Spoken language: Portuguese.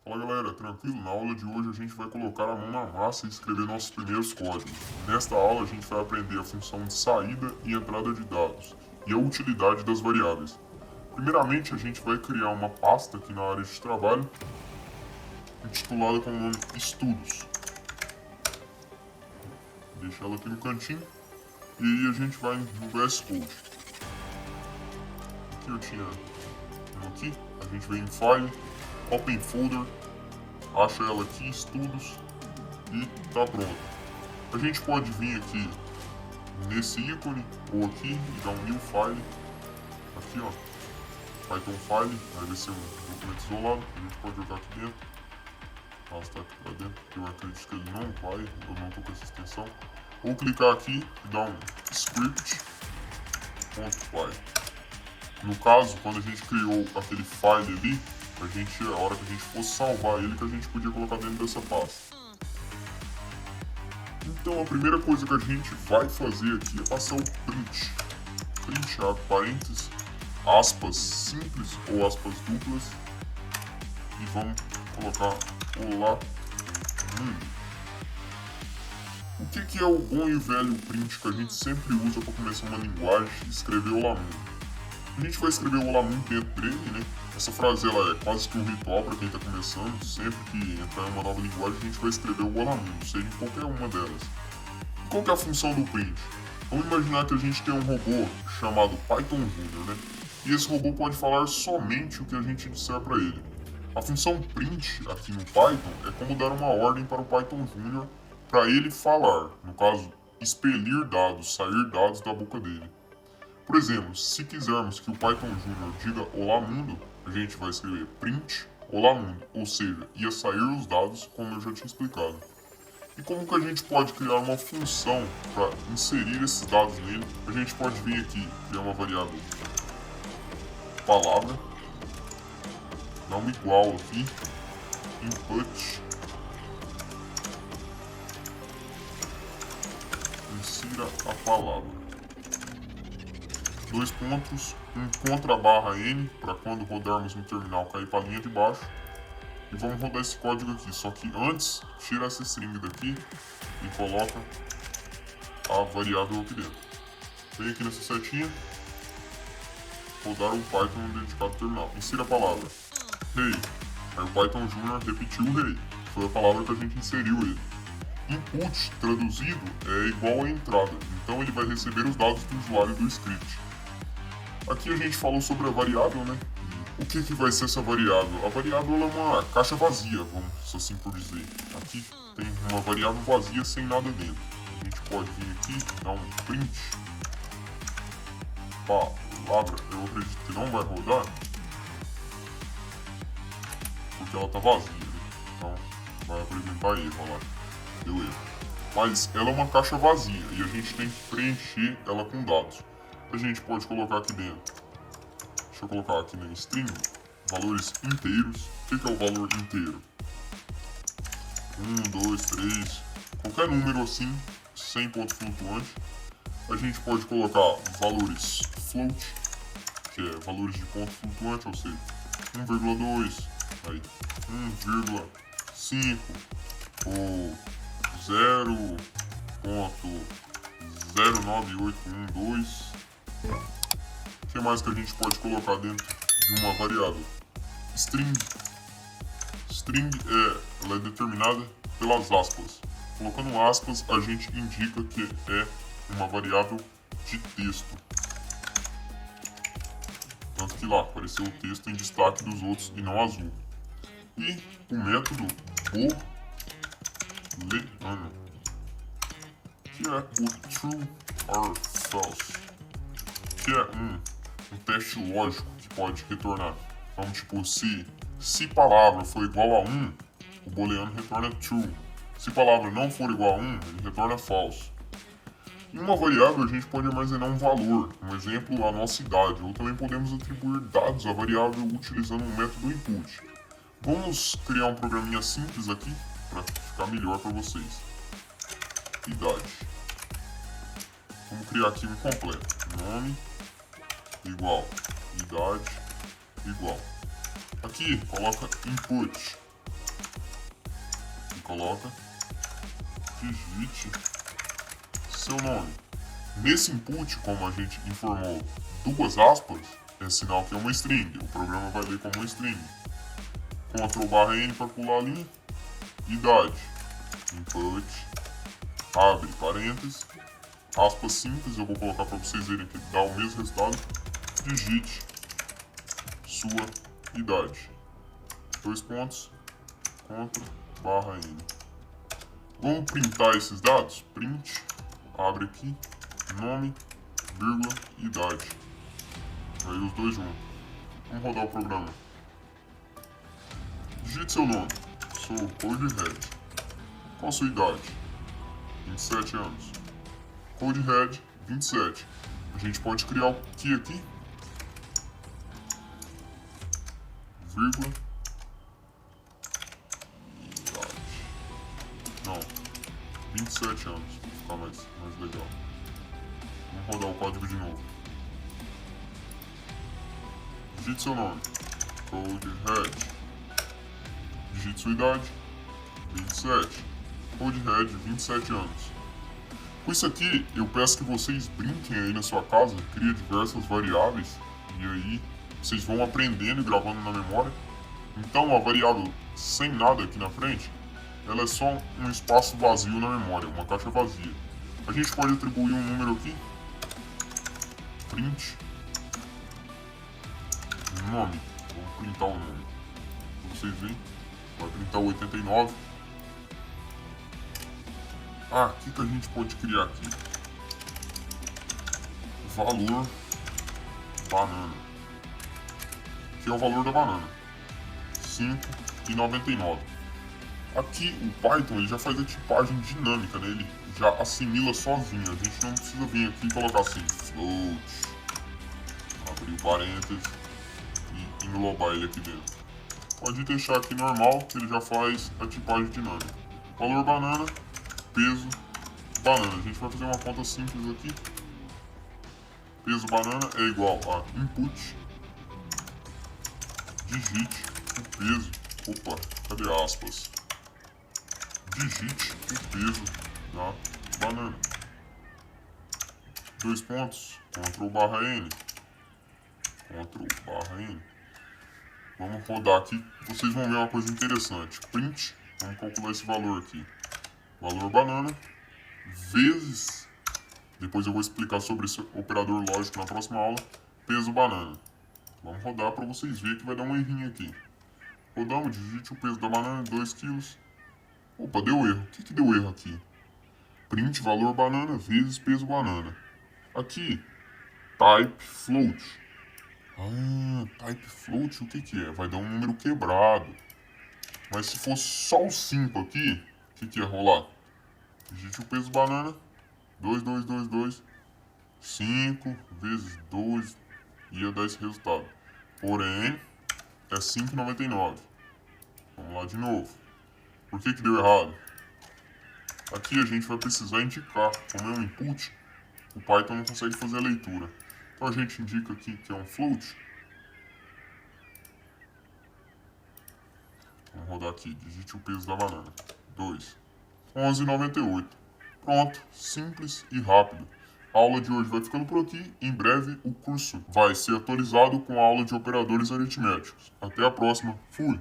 Fala galera, tranquilo? Na aula de hoje a gente vai colocar a mão na massa e escrever nossos primeiros códigos. Nesta aula a gente vai aprender a função de saída e entrada de dados e a utilidade das variáveis. Primeiramente a gente vai criar uma pasta aqui na área de trabalho, intitulada com o nome Estudos. Deixar ela aqui no cantinho e aí a gente vai no VS Code. Aqui eu tinha um aqui, a gente vem em File, Open Folder, acha ela aqui, Estudos e tá pronto. A gente pode vir aqui nesse ícone ou aqui e dar um New File, aqui ó, Python File, aí vai ser um documento isolado, a gente pode jogar aqui dentro, arrastar aqui pra dentro, eu acredito que ele não vai, eu não tô com essa extensão, ou clicar aqui e dar um script.py. No caso, quando a gente criou aquele file ali, a hora que a gente fosse salvar ele, que a gente podia colocar dentro dessa pasta. Então a primeira coisa que a gente vai fazer aqui é passar o print. Print, abre parênteses, aspas simples ou aspas duplas. E vamos colocar olá mundo. O que é o bom e velho print que a gente sempre usa para começar uma linguagem e escrever olá mundo? A gente vai escrever o olá mundo dentro dele, né? Essa frase ela é quase que um ritual para quem está começando. Sempre que entrar em uma nova linguagem, a gente vai escrever o olá mundo, seja em qualquer uma delas. Qual que é a função do print? Vamos imaginar que a gente tem um robô chamado Python Junior, né? E esse robô pode falar somente o que a gente disser para ele. A função print aqui no Python é como dar uma ordem para o Python Junior para ele falar, no caso, expelir dados, sair dados da boca dele. Por exemplo, se quisermos que o Python Junior diga olá mundo, a gente vai escrever print olá mundo, ou seja, ia sair os dados como eu já tinha explicado. E como que a gente pode criar uma função para inserir esses dados nele? A gente pode vir aqui, criar uma variável palavra, dar um igual aqui, input, insira a palavra. Dois pontos, um contra barra N, para quando rodarmos no terminal cair para a linha de baixo. E vamos rodar esse código aqui, só que antes, tira essa string daqui e coloca a variável aqui dentro. Vem aqui nessa setinha, rodar o Python dedicado ao terminal. Insira a palavra hey. Aí o Python Junior repetiu o hey, foi a palavra que a gente inseriu ele. Input, traduzido, é igual a entrada, então ele vai receber os dados do usuário do script. Aqui a gente falou sobre a variável, né? O que vai ser essa variável? A variável é uma caixa vazia, vamos assim por dizer. Aqui tem uma variável vazia sem nada dentro. A gente pode vir aqui, dar um print. Palavra, eu acredito que não vai rodar, porque ela está vazia, né? Então vai apresentar erro, olha lá, deu erro. Mas ela é uma caixa vazia e a gente tem que preencher ela com dados. A gente pode colocar aqui dentro, deixa eu colocar aqui na string, valores inteiros. O que é o valor inteiro? 1, 2, 3, qualquer número assim, sem ponto flutuante. A gente pode colocar valores float, que é valores de ponto flutuante, ou seja, 1,2, aí 1,5 ou 0,09812. O que mais que a gente pode colocar dentro de uma variável? String. String ela é determinada pelas aspas. Colocando aspas, a gente indica que é uma variável de texto. Tanto que lá apareceu o texto em destaque dos outros e não azul. E o método booleano, que é o true or false, que é um teste lógico que pode retornar. Então, tipo, se palavra for igual a 1, o booleano retorna true. Se palavra não for igual a 1, ele retorna false. Em uma variável, a gente pode armazenar um valor, um exemplo, a nossa idade, ou também podemos atribuir dados à variável utilizando um método input. Vamos criar um programinha simples aqui, para ficar melhor para vocês. Idade. Vamos criar aqui um completo. Nome igual, idade igual. Aqui coloca input coloca, digite seu nome. Nesse input, como a gente informou 2 aspas, é sinal que é uma string. O programa vai ler como uma string. Ctrl/N para pular a linha. Idade. Input. Abre parênteses. Aspas simples, eu vou colocar para vocês verem que dá o mesmo resultado. Digite sua idade. 2 pontos. Ctrl/N. Vamos printar esses dados? Print. Abre aqui. Nome, vírgula, idade. Aí os dois juntos. Vamos rodar o programa. Digite seu nome. Sou CodeRed. Qual a sua idade? 27 anos. CodeRed, 27. A gente pode criar o que aqui? Vírgula. Idade. Não. 27 anos. Pra ficar mais legal. Vamos rodar o código de novo. Digite seu nome. CodeRed. Digite sua idade. 27. CodeRed, 27 anos. Com isso aqui, eu peço que vocês brinquem aí na sua casa, criem diversas variáveis, e aí vocês vão aprendendo e gravando na memória. Então, a variável sem nada aqui na frente, ela é só um espaço vazio na memória, uma caixa vazia. A gente pode atribuir um número aqui. Print. Nome. Vamos printar o nome. Pra vocês verem. Vai printar o 89. O que a gente pode criar aqui? Valor banana. Que é o valor da banana. 5,99. Aqui o Python ele já faz a tipagem dinâmica, né? Ele já assimila sozinho. A gente não precisa vir aqui e colocar assim, float, abrir o parênteses e englobar ele aqui dentro. Pode deixar aqui normal, que ele já faz a tipagem dinâmica. Valor banana, peso banana. A gente vai fazer uma conta simples aqui. Peso banana é igual a input, digite o peso. Opa, cadê aspas? Digite o peso da banana. 2 pontos. Ctrl/N. Ctrl/N. Vamos rodar aqui. Vocês vão ver uma coisa interessante. Print. Vamos calcular esse valor aqui. Valor banana. Vezes. Depois eu vou explicar sobre esse operador lógico na próxima aula. Peso banana. Vamos rodar para vocês verem que vai dar um errinho aqui. Rodamos. Digite o peso da banana. 2 kg. Opa, deu erro. O que deu erro aqui? Print valor banana vezes peso banana. Aqui, type float. Type float, o que é? Vai dar um número quebrado. Mas se fosse só o 5 aqui, o que ia rolar? Digite o peso banana. 2, 2, 2, 2. 5 vezes 2 ia dar esse resultado. Porém, é 5,99. Vamos lá de novo. Por que deu errado? Aqui a gente vai precisar indicar. Como é um input, o Python não consegue fazer a leitura. Então a gente indica aqui que é um float. Vamos rodar aqui. Digite o peso da banana. 2. 11,98. Pronto. Simples e rápido. A aula de hoje vai ficando por aqui. Em breve o curso vai ser atualizado com a aula de operadores aritméticos. Até a próxima. Fui!